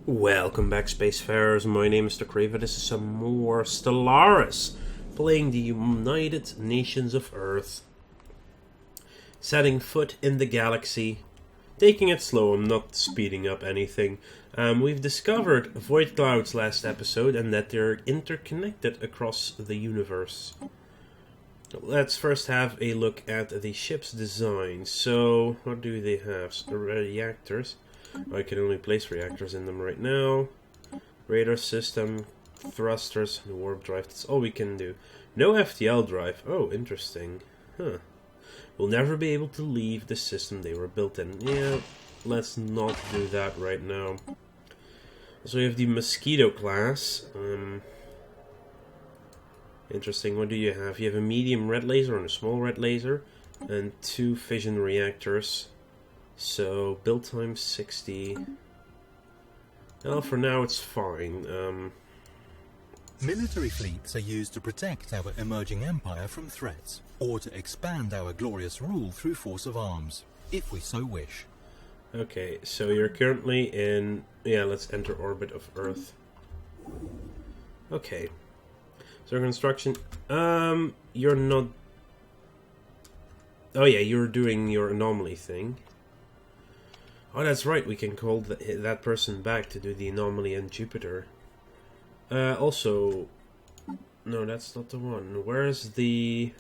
Welcome back, Spacefarers. My name is the Crave. This is some more Stellaris. This is some more Stellaris, playing the United Nations of Earth. Setting foot in the galaxy, taking it slow. I'm not speeding up anything. We've discovered void clouds last episode and that they're interconnected across the universe. Let's first have a look at the ship's design. So, what do they have? So, reactors. I can only place reactors in them right now. Radar system, thrusters, and warp drive. That's all we can do. No FTL drive. Oh, interesting. Huh. We'll never be able to leave the system they were built in. Yeah, let's not do that right now. So we have the Mosquito class. Interesting. What do you have? You have a medium red laser and a small red laser. And 2 fission reactors. So, build time 60. Well, for now it's fine. Military fleets are used to protect our emerging empire from threats, or to expand our glorious rule through force of arms, if we so wish. Okay, so you're currently in... Yeah, let's enter orbit of Earth. Okay. So construction... You're not... Oh yeah, you're doing your anomaly thing. Oh, that's right, we can call that person back to do the anomaly in Jupiter. Also... No, that's not the one. Where's the...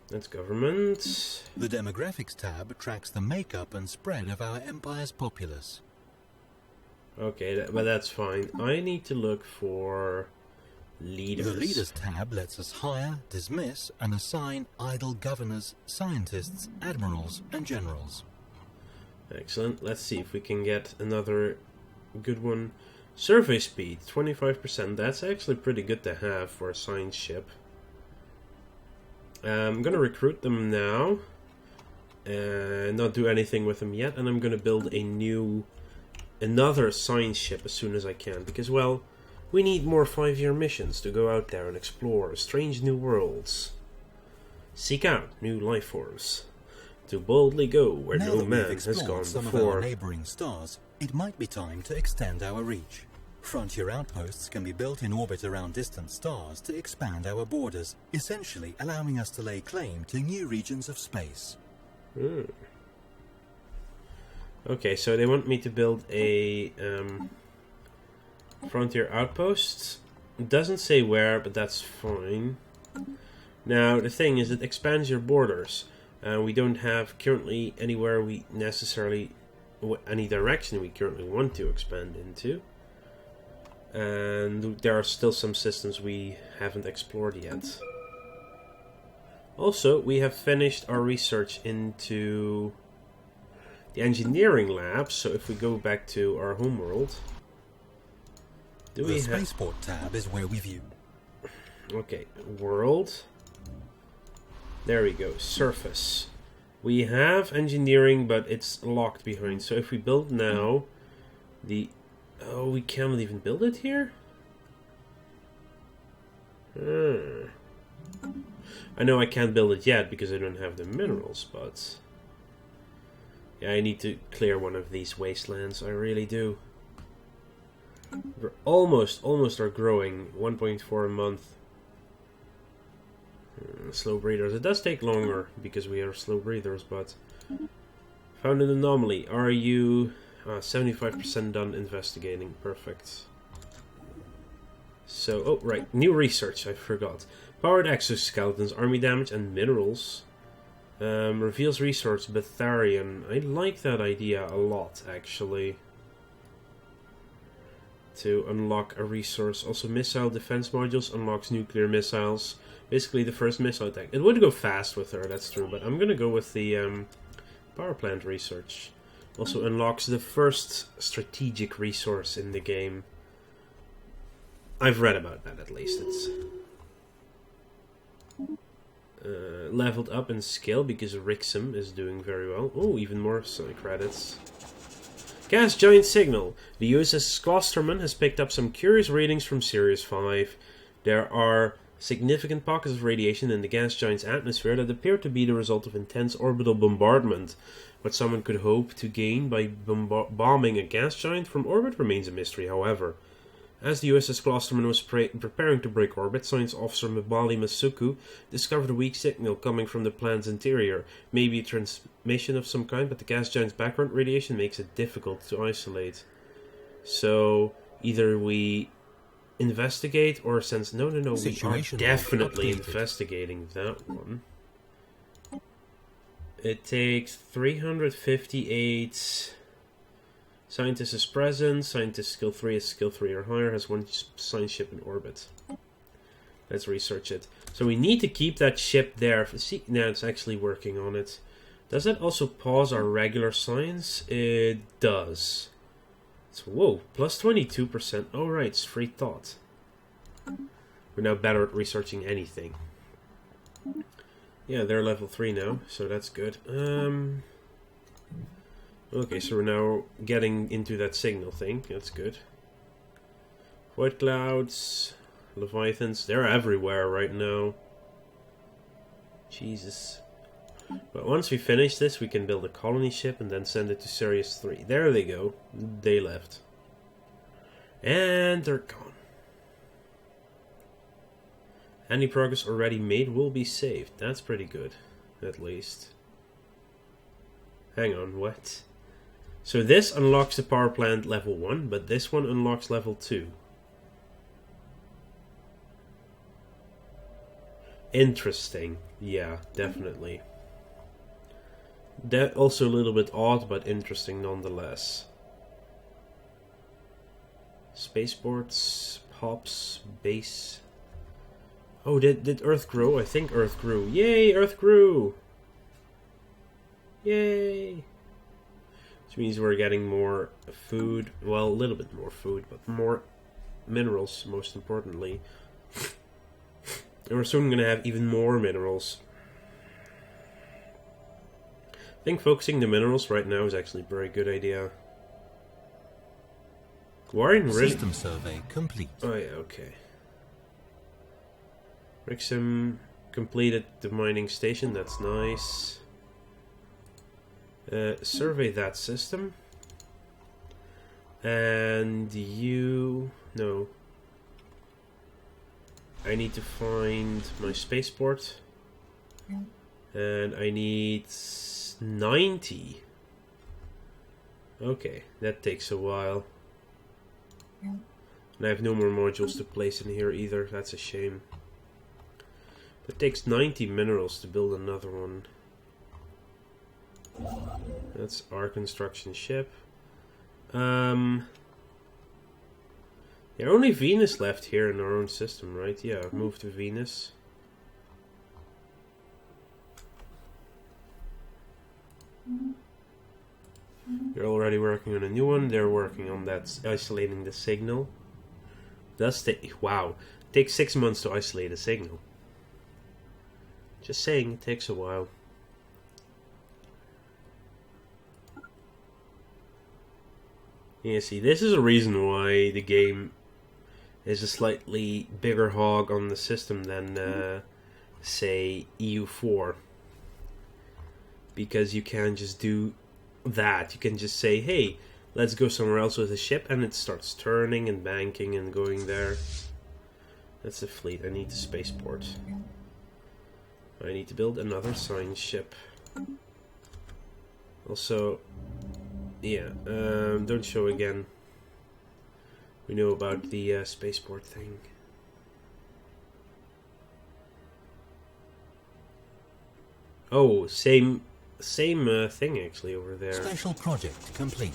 That's government. The demographics tab tracks the makeup and spread of our empire's populace. Okay, but that's fine. I need to look for... leaders. The leaders tab lets us hire, dismiss, and assign idle governors, scientists, admirals, and generals. Excellent. Let's see if we can get another good one. Survey speed, 25%. That's actually pretty good to have for a science ship. I'm going to recruit them now. And not do anything with them yet. And I'm going to build another science ship as soon as I can. Because, well, we need more 5-year missions to go out there and explore strange new worlds. Seek out new life forms. To boldly go where now no man has gone some before. Of our neighboring stars, it might be time to extend our reach. Frontier outposts can be built in orbit around distant stars to expand our borders, essentially allowing us to lay claim to new regions of space. Okay, so they want me to build a frontier outpost. It doesn't say where, but that's fine. Now, the thing is, it expands your borders. We don't have currently anywhere we necessarily, any direction we currently want to expand into. And there are still some systems we haven't explored yet. Also, we have finished our research into the engineering lab, so if we go back to our homeworld... The Spaceport tab is where we view. Okay, world... There we go, surface. We have engineering, but it's locked behind. So if we build now, oh, we cannot even build it here? I know I can't build it yet because I don't have the minerals, but... Yeah, I need to clear one of these wastelands, I really do. We're almost are growing, 1.4 a month. Slow breathers. It does take longer because we are slow breathers, but... Found an anomaly. Are you... 75% done investigating. Perfect. So, oh, right. New research, I forgot. Powered exoskeletons, army damage, and minerals. Reveals resource Betharian. I like that idea a lot, actually. To unlock a resource. Also, missile defense modules unlocks nuclear missiles. Basically, the first missile attack. It would go fast with her, that's true, but I'm gonna go with the power plant research. Also unlocks the first strategic resource in the game. I've read about that, at least. It's leveled up in skill because Rixum is doing very well. Oh, even more credits. Gas giant signal. The USS Klosterman has picked up some curious readings from Sirius 5. There are significant pockets of radiation in the gas giant's atmosphere that appear to be the result of intense orbital bombardment. What someone could hope to gain by bombing a gas giant from orbit remains a mystery, however. As the USS Klosterman was preparing to break orbit, Science Officer Mabali Masuku discovered a weak signal coming from the planet's interior. Maybe a transmission of some kind, but the gas giant's background radiation makes it difficult to isolate. So, either we investigate or sense... No, we are definitely investigating that one. It takes 358... Scientist is present. Scientist skill 3 is skill 3 or higher. Has one science ship in orbit. Let's research it. So we need to keep that ship there. See, now it's actually working on it. Does that also pause our regular science? It does. So, whoa, plus 22%. Oh, right, it's free thought. We're now better at researching anything. Yeah, they're level 3 now, so that's good. Okay, so we're now getting into that signal thing. That's good. White clouds, leviathans, they're everywhere right now. Jesus. But once we finish this, we can build a colony ship and then send it to Sirius 3. There they go. They left. And they're gone. Any progress already made will be saved. That's pretty good, at least. Hang on, what? So this unlocks the power plant level 1, but this one unlocks level 2. Interesting. Yeah, definitely. That also a little bit odd, but interesting nonetheless. Spaceports, pops, base. Oh, did Earth grow? I think Earth grew. Yay, Earth grew! Yay! Which means we're getting more food. Well, a little bit more food, but more minerals, most importantly. And we're soon going to have even more minerals. I think focusing the minerals right now is actually a very good idea. Warren really... System survey complete. Oh yeah, okay. Rixum completed the mining station, that's nice. Survey that system. And you... No. I need to find my spaceport. And I need 90. Okay, that takes a while. And I have no more modules to place in here either, that's a shame. It takes 90 minerals to build another one. That's our construction ship. Yeah, only Venus left here in our own system, right? Yeah, move to Venus. They're already working on a new one. They're working on that, isolating the signal. Does take... Wow. It takes 6 months to isolate a signal. Just saying, it takes a while. Yeah, see, this is a reason why the game is a slightly bigger hog on the system than, say, EU4. Because you can just do that. You can just say, hey, let's go somewhere else with a ship, and it starts turning and banking and going there. That's the fleet. I need the spaceport. I need to build another science ship. Also... Yeah, don't show again. We know about the spaceport thing. Oh, same thing actually over there. Special project complete.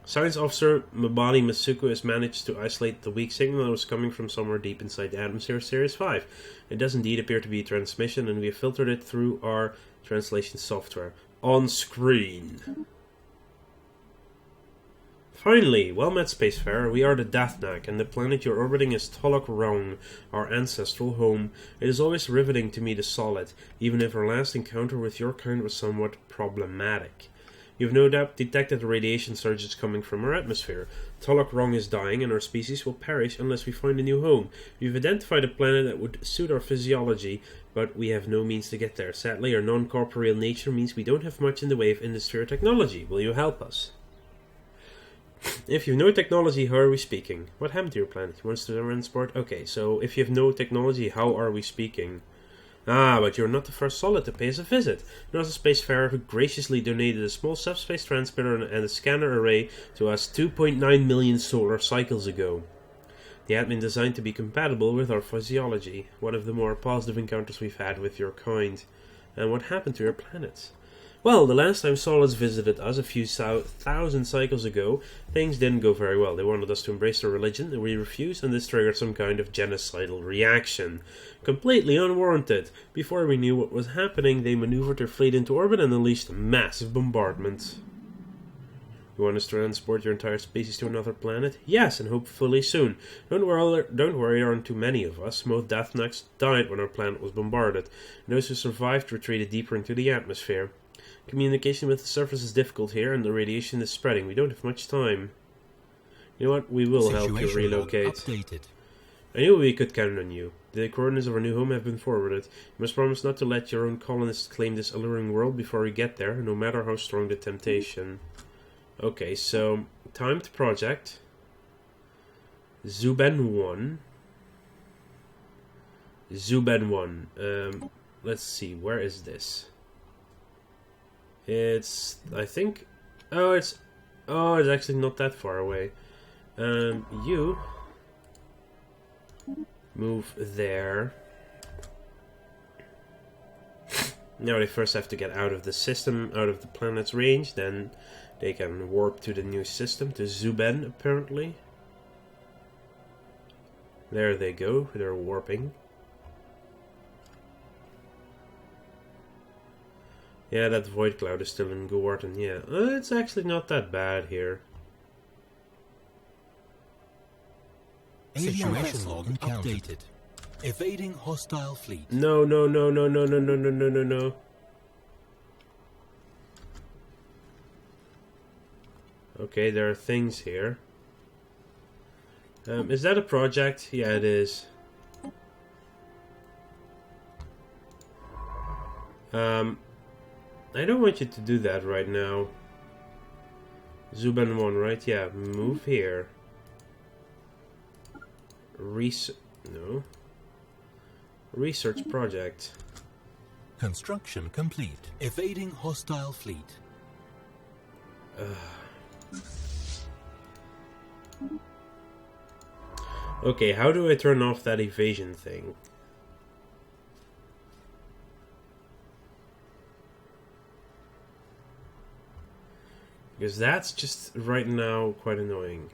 Science Officer Mabali Masuku has managed to isolate the weak signal that was coming from somewhere deep inside the atmosphere of Sirius 5. It does indeed appear to be a transmission, and we have filtered it through our translation software. On screen. Finally, well met spacefarer, we are the Deathnack, and the planet you're orbiting is Tolok Roan, our ancestral home. It is always riveting to meet a solid, even if our last encounter with your kind was somewhat problematic. You've no doubt detected the radiation surges coming from our atmosphere. Tulloch Rung is dying and our species will perish unless we find a new home. We've identified a planet that would suit our physiology, but we have no means to get there. Sadly, our non-corporeal nature means we don't have much in the way of industry or technology. Will you help us? If you've no technology, how are we speaking? What happened to your planet? You want us to transport? Okay, so if you have no technology, how are we speaking? Ah, but you're not the first solid to pay us a visit. There was a spacefarer who graciously donated a small subspace transmitter and a scanner array to us 2.9 million solar cycles ago. They had been designed to be compatible with our physiology, one of the more positive encounters we've had with your kind. And what happened to your planet? Well, the last time solids visited us a few thousand cycles ago, things didn't go very well. They wanted us to embrace their religion, and we refused, and this triggered some kind of genocidal reaction. Completely unwarranted. Before we knew what was happening, they maneuvered their fleet into orbit and unleashed a massive bombardment. You want us to transport your entire species to another planet? Yes, and hopefully soon. Don't worry, there aren't too many of us. Most Deathnacks died when our planet was bombarded, and those who survived retreated deeper into the atmosphere. Communication with the surface is difficult here, and the radiation is spreading. We don't have much time. You know what? We will help you relocate. Updated. I knew we could count on you. The coordinates of our new home have been forwarded. You must promise not to let your own colonists claim this alluring world before we get there, no matter how strong the temptation. Okay, so timed project. Zuben 1. Zuben 1. Let's see, where is this? It's, I think, it's actually not that far away. You move there. Now they first have to get out of the system, out of the planet's range, then they can warp to the new system, to Zuben, apparently. There they go, they're warping. Yeah, that void cloud is still in Gorton, yeah. It's actually not that bad here. Situation log updated. Evading hostile fleet. No. Okay, there are things here. Is that a project? Yeah, it is. I don't want you to do that right now. Zuben 1, right? Yeah, move here. No. Research project. Construction complete. Evading hostile fleet. Okay, how do I turn off that evasion thing? Because that's just right now quite annoying.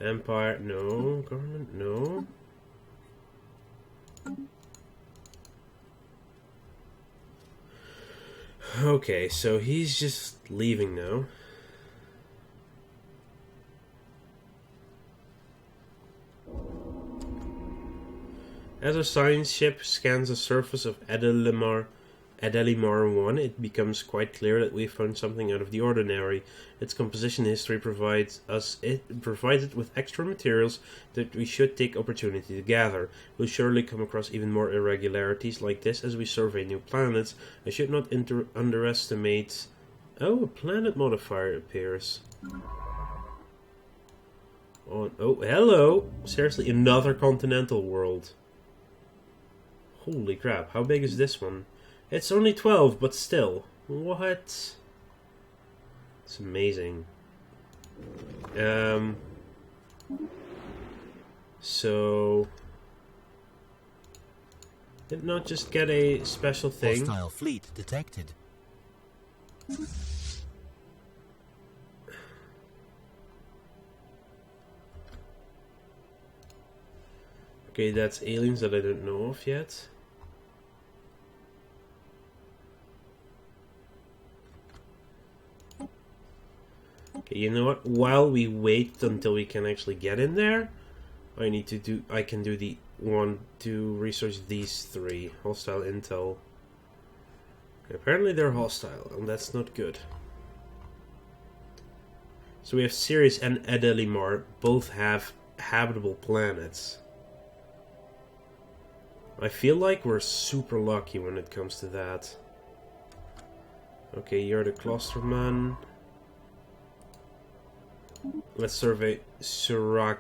Empire, no. Government, no. Okay, so he's just leaving now. As our science ship scans the surface of Adelimar 1, it becomes quite clear that we found something out of the ordinary. Its composition history provides it with extra materials that we should take opportunity to gather. We'll surely come across even more irregularities like this as we survey new planets. I should not underestimate... Oh, a planet modifier appears. Oh, hello! Seriously, another continental world. Holy crap, how big is this one? It's only 12, but still. What? It's amazing. So... Did not just get a special thing. Hostile fleet detected. Okay, that's aliens that I don't know of yet. Okay, you know what? While we wait until we can actually get in there, I can do the want to research these three. Hostile intel. Apparently they're hostile, and that's not good. So we have Sirius and Adelimar. Both have habitable planets. I feel like we're super lucky when it comes to that. Okay, you're the clusterman. Let's survey Sarakilis.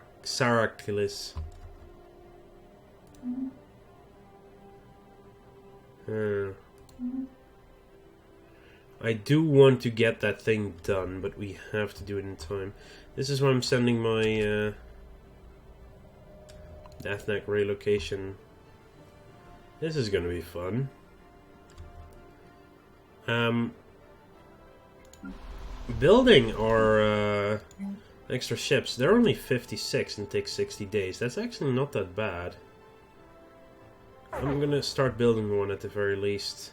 I do want to get that thing done, but we have to do it in time. This is why I'm sending my Deathnack relocation. This is gonna be fun. Building our extra ships. They're only 56 and take 60 days. That's actually not that bad. I'm gonna start building one at the very least.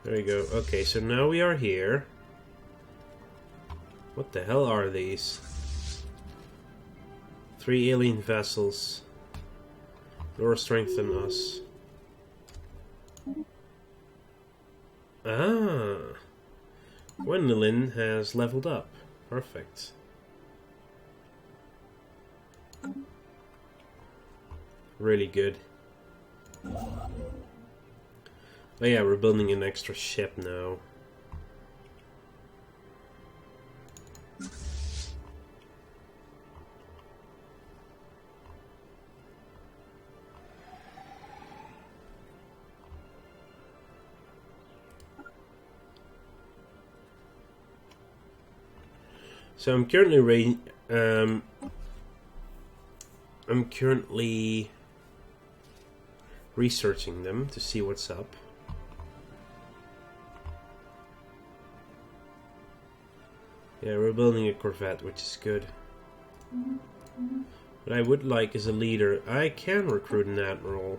There we go. Okay, so now we are here. What the hell are these? 3 alien vessels. Lower strength than us. Ah! Gwendolyn has leveled up. Perfect. Really good. Oh yeah, we're building an extra ship now. So I'm currently researching them to see what's up. Yeah, we're building a corvette, which is good. What I would like is a leader. I can recruit an admiral.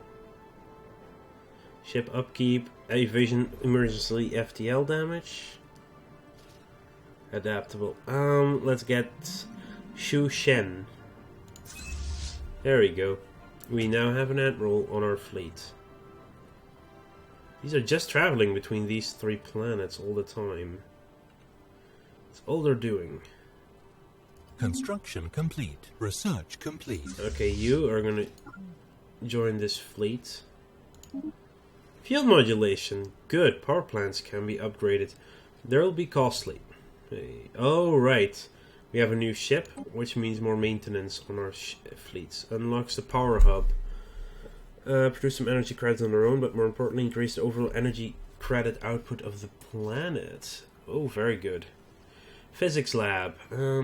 Ship upkeep, evasion, emergency FTL damage. Adaptable. Let's get Shu Shen. There we go. We now have an admiral on our fleet. These are just traveling between these 3 planets all the time. That's all they're doing. Construction complete. Research complete. Okay, you are gonna join this fleet. Field modulation. Good. Power plants can be upgraded. They'll be costly. Hey. Oh, right. We have a new ship, which means more maintenance on our fleets. Unlocks the power hub. Produce some energy credits on their own, but more importantly, increase the overall energy credit output of the planet. Oh, very good. Physics lab.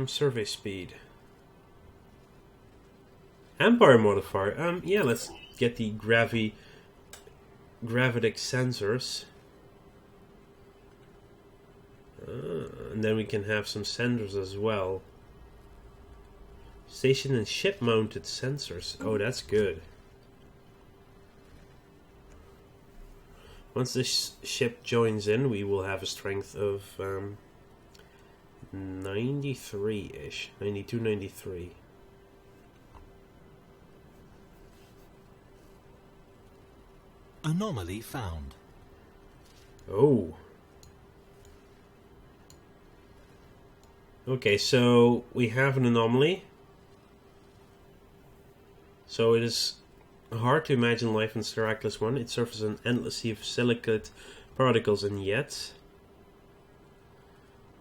Survey speed. Empire modifier. Yeah, let's get the gravitic sensors. And then we can have some sensors as well. Station and ship mounted sensors. Oh, that's good. Once this ship joins in, we will have a strength of 93-ish. 92, 93. Anomaly found. Oh. Okay, so we have an anomaly. So it is hard to imagine life in Stellaris 1. It surfaces an endless sea of silicate particles, and yet...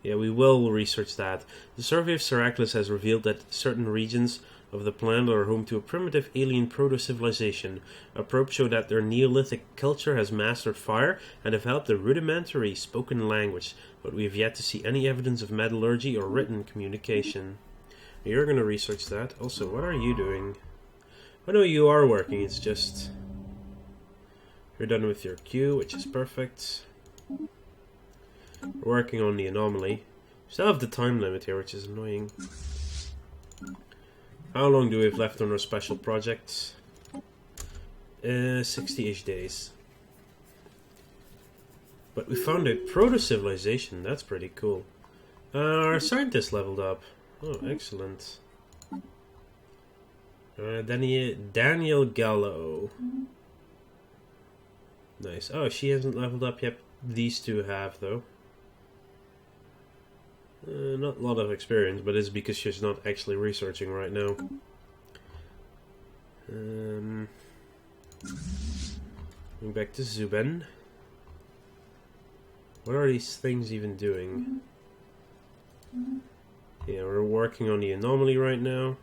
Yeah, we will research that. The survey of Stellaris has revealed that certain regions of the planet are home to a primitive alien proto-civilization. A probe showed that their Neolithic culture has mastered fire and developed a rudimentary spoken language, but we have yet to see any evidence of metallurgy or written communication. You're going to research that. Also, what are you doing? I know you are working, it's just... You're done with your queue, which is perfect. We're working on the anomaly. Still have the time limit here, which is annoying. How long do we have left on our special projects? 60-ish days. But we found a proto-civilization, that's pretty cool. Our scientist leveled up. Oh, excellent. Daniel Gallo. Nice. Oh, she hasn't leveled up yet. These two have, though. Not a lot of experience, but it's because she's not actually researching right now. Going back to Zuben. What are these things even doing? Yeah, we're working on the anomaly right now.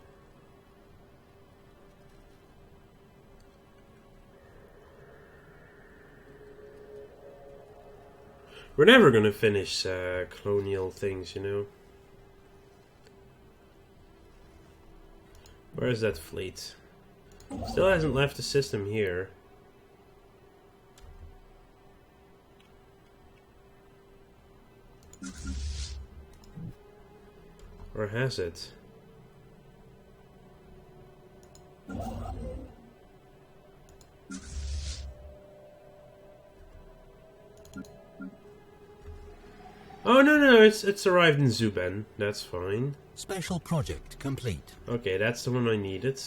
We're never gonna finish colonial things, you know. Where is that fleet? Still hasn't left the system here. Or has it? Oh no, it's arrived in Zuben. That's fine. Special project complete. Okay, that's the one I needed.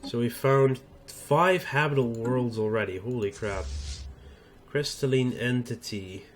So we found 5 habitable worlds already. Holy crap. Crystalline entity.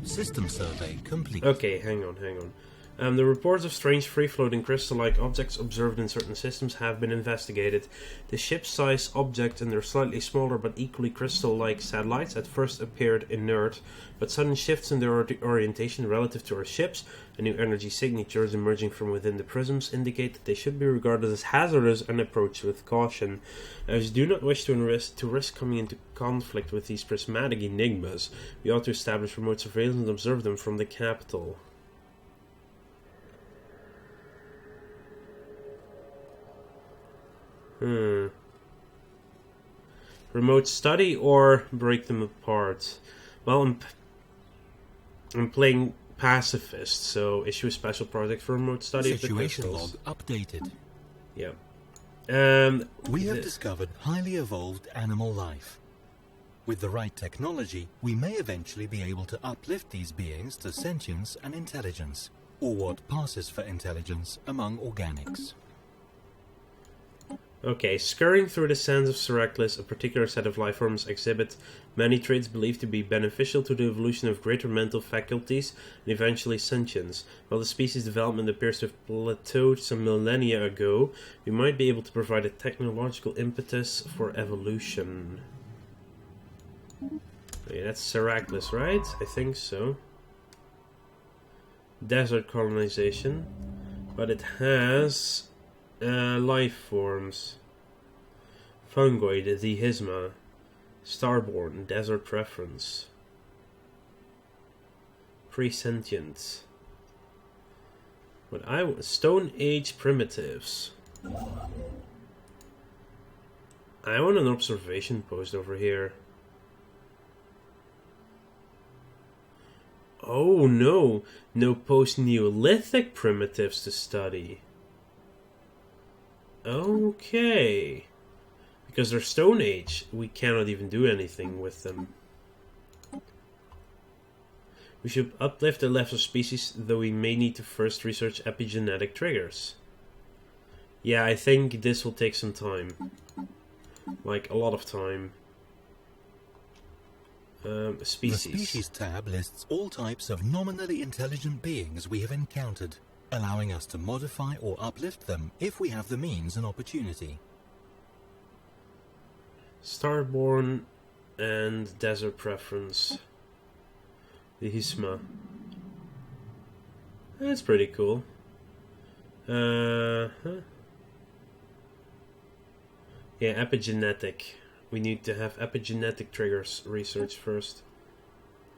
System survey complete. Okay, hang on. The reports of strange free-floating crystal-like objects observed in certain systems have been investigated. The ship-size objects and their slightly smaller but equally crystal-like satellites at first appeared inert, but sudden shifts in their orientation relative to our ships and new energy signatures emerging from within the prisms indicate that they should be regarded as hazardous and approached with caution. As we do not wish to risk coming into conflict with these prismatic enigmas, we ought to establish remote surveillance and observe them from the capital. Remote study or break them apart? Well, I'm playing pacifist, so issue a special project for remote study of the Situation crystals. log updated. Yeah. We have discovered highly evolved animal life. With the right technology, we may eventually be able to uplift these beings to sentience and intelligence, or what passes for intelligence among organics. Okay, scurrying through the sands of Seraclis, a particular set of lifeforms exhibit many traits believed to be beneficial to the evolution of greater mental faculties and eventually sentience. While the species development appears to have plateaued some millennia ago, we might be able to provide a technological impetus for evolution. Okay, that's Seraclis, right? I think so. Desert colonization. But it has... life forms. Fungoid, Dehisma, Starborn, Desert Preference, Presentient. What I want, Stone Age Primitives. I want an observation post over here. Oh no, no post-Neolithic primitives to study. Okay. Because they're Stone Age, we cannot even do anything with them. We should uplift the lesser species, though we may need to first research epigenetic triggers. Yeah, I think this will take some time. Like, a lot of time. Species. The Species tab lists all types of nominally intelligent beings we have encountered, allowing us to modify or uplift them if we have the means and opportunity. Starborn and Desert Preference. The Hisma. That's pretty cool. Yeah, epigenetic. We need to have epigenetic triggers research first.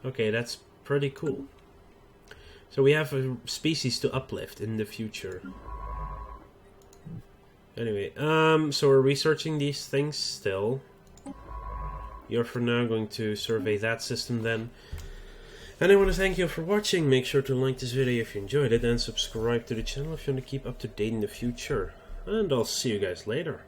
Okay, that's pretty cool. So we have a species to uplift in the future. Anyway, so we're researching these things still. You're for now going to survey that system then. And I want to thank you for watching. Make sure to like this video if you enjoyed it and subscribe to the channel if you want to keep up to date in the future. And I'll see you guys later.